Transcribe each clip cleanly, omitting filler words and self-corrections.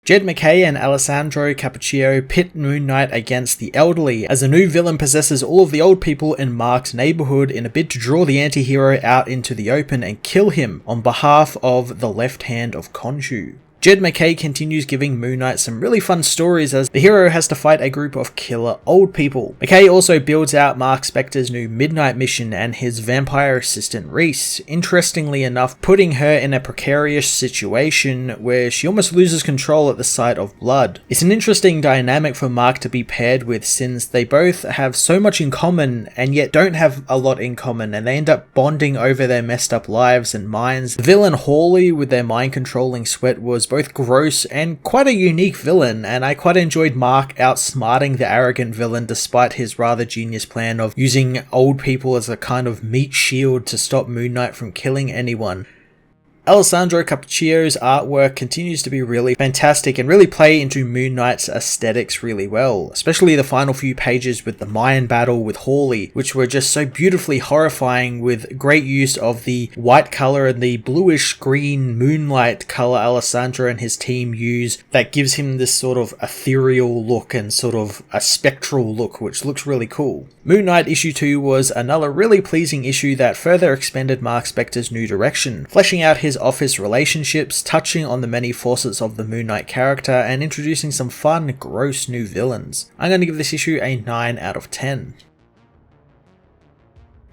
Jed MacKay and Alessandro Cappuccio pit Moon Knight against the elderly as a new villain possesses all of the old people in Marc's neighbourhood in a bid to draw the anti-hero out into the open and kill him on behalf of the left hand of Khonshu. Jed MacKay continues giving Moon Knight some really fun stories as the hero has to fight a group of killer old people. MacKay also builds out Marc Spector's new Midnight mission and his vampire assistant Reese, interestingly enough putting her in a precarious situation where she almost loses control at the sight of blood. It's an interesting dynamic for Marc to be paired with since they both have so much in common and yet don't have a lot in common, and they end up bonding over their messed up lives and minds. The villain Hawley with their mind controlling sweat was both gross and quite a unique villain, and I quite enjoyed Marc outsmarting the arrogant villain despite his rather genius plan of using old people as a kind of meat shield to stop Moon Knight from killing anyone. Alessandro Cappuccio's artwork continues to be really fantastic and really play into Moon Knight's aesthetics really well, especially the final few pages with the Mayan battle with Hawley, which were just so beautifully horrifying with great use of the white colour and the bluish green moonlight colour Alessandro and his team use that gives him this sort of ethereal look and sort of a spectral look, which looks really cool. Moon Knight issue 2 was another really pleasing issue that further expanded Marc Spector's new direction, fleshing out his office relationships, touching on the many facets of the Moon Knight character, and introducing some fun, gross new villains. I'm going to give this issue a 9 out of 10.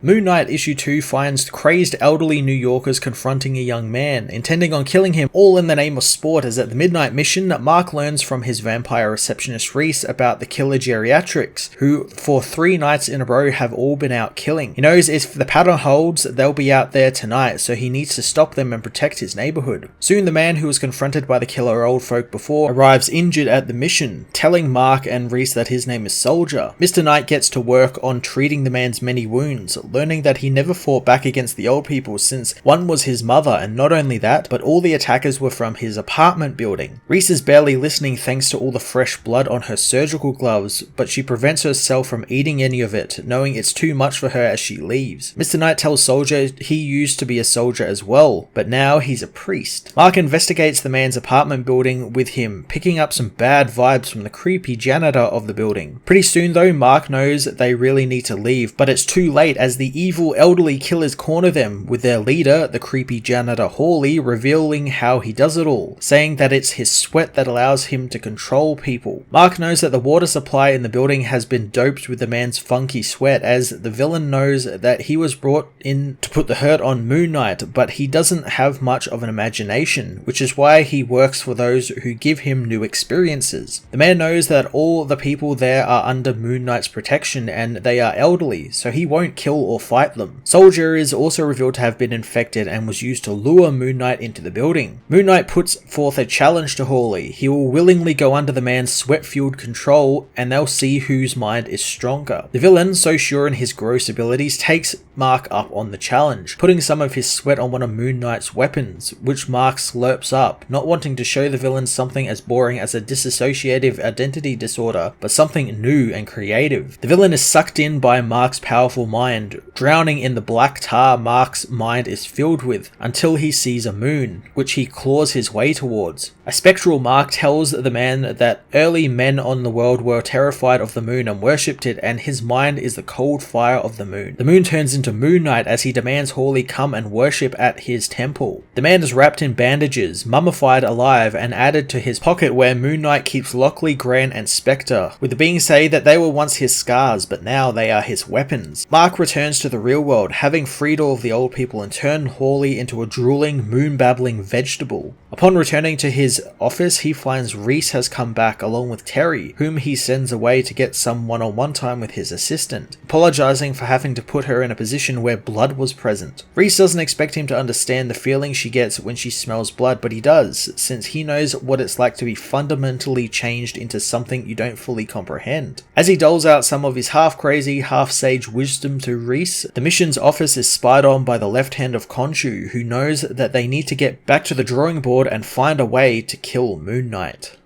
Moon Knight issue 2 finds crazed elderly New Yorkers confronting a young man, intending on killing him all in the name of sport, as at the Midnight mission, Marc learns from his vampire receptionist Reese about the killer geriatrics, who for 3 nights in a row have all been out killing. He knows if the pattern holds, they'll be out there tonight, so he needs to stop them and protect his neighbourhood. Soon the man who was confronted by the killer old folk before arrives injured at the mission, telling Marc and Reese that his name is Soldier. Mr. Knight gets to work on treating the man's many wounds, learning that he never fought back against the old people since one was his mother, and not only that, but all the attackers were from his apartment building. Reese is barely listening thanks to all the fresh blood on her surgical gloves, but she prevents herself from eating any of it, knowing it's too much for her as she leaves. Mr. Knight tells Soldier he used to be a soldier as well, but now he's a priest. Marc investigates the man's apartment building with him, picking up some bad vibes from the creepy janitor of the building. Pretty soon though, Marc knows that they really need to leave, but it's too late as the evil elderly killers corner them, with their leader, the creepy janitor Hawley, revealing how he does it all, saying that it's his sweat that allows him to control people. Marc knows that the water supply in the building has been doped with the man's funky sweat, as the villain knows that he was brought in to put the hurt on Moon Knight, but he doesn't have much of an imagination, which is why he works for those who give him new experiences. The man knows that all the people there are under Moon Knight's protection and they are elderly, so he won't kill or fight them. Soldier is also revealed to have been infected and was used to lure Moon Knight into the building. Moon Knight puts forth a challenge to Hawley. He will willingly go under the man's sweat-fueled control and they'll see whose mind is stronger. The villain, so sure in his gross abilities, takes Marc up on the challenge, putting some of his sweat on one of Moon Knight's weapons, which Marc slurps up, not wanting to show the villain something as boring as a dissociative identity disorder, but something new and creative. The villain is sucked in by Marc's powerful mind, drowning in the black tar Marc's mind is filled with, until he sees a moon, which he claws his way towards. A spectral Marc tells the man that early men on the world were terrified of the moon and worshipped it, and his mind is the cold fire of the moon. The moon turns into Moon Knight as he demands Hawley come and worship at his temple. The man is wrapped in bandages, mummified alive, and added to his pocket where Moon Knight keeps Lockley, Grant, and Spectre, with the beings say that they were once his scars, but now they are his weapons. Marc returns to the real world, having freed all of the old people and turned Hawley into a drooling, moon-babbling vegetable. Upon returning to his office, he finds Reese has come back along with Terry, whom he sends away to get some one-on-one time with his assistant, apologizing for having to put her in a position where blood was present. Reese doesn't expect him to understand the feeling she gets when she smells blood, but he does, since he knows what it's like to be fundamentally changed into something you don't fully comprehend. As he doles out some of his half-crazy, half-sage wisdom to Reese, the mission's office is spied on by the left hand of Khonshu, who knows that they need to get back to the drawing board and find a way to kill Moon Knight.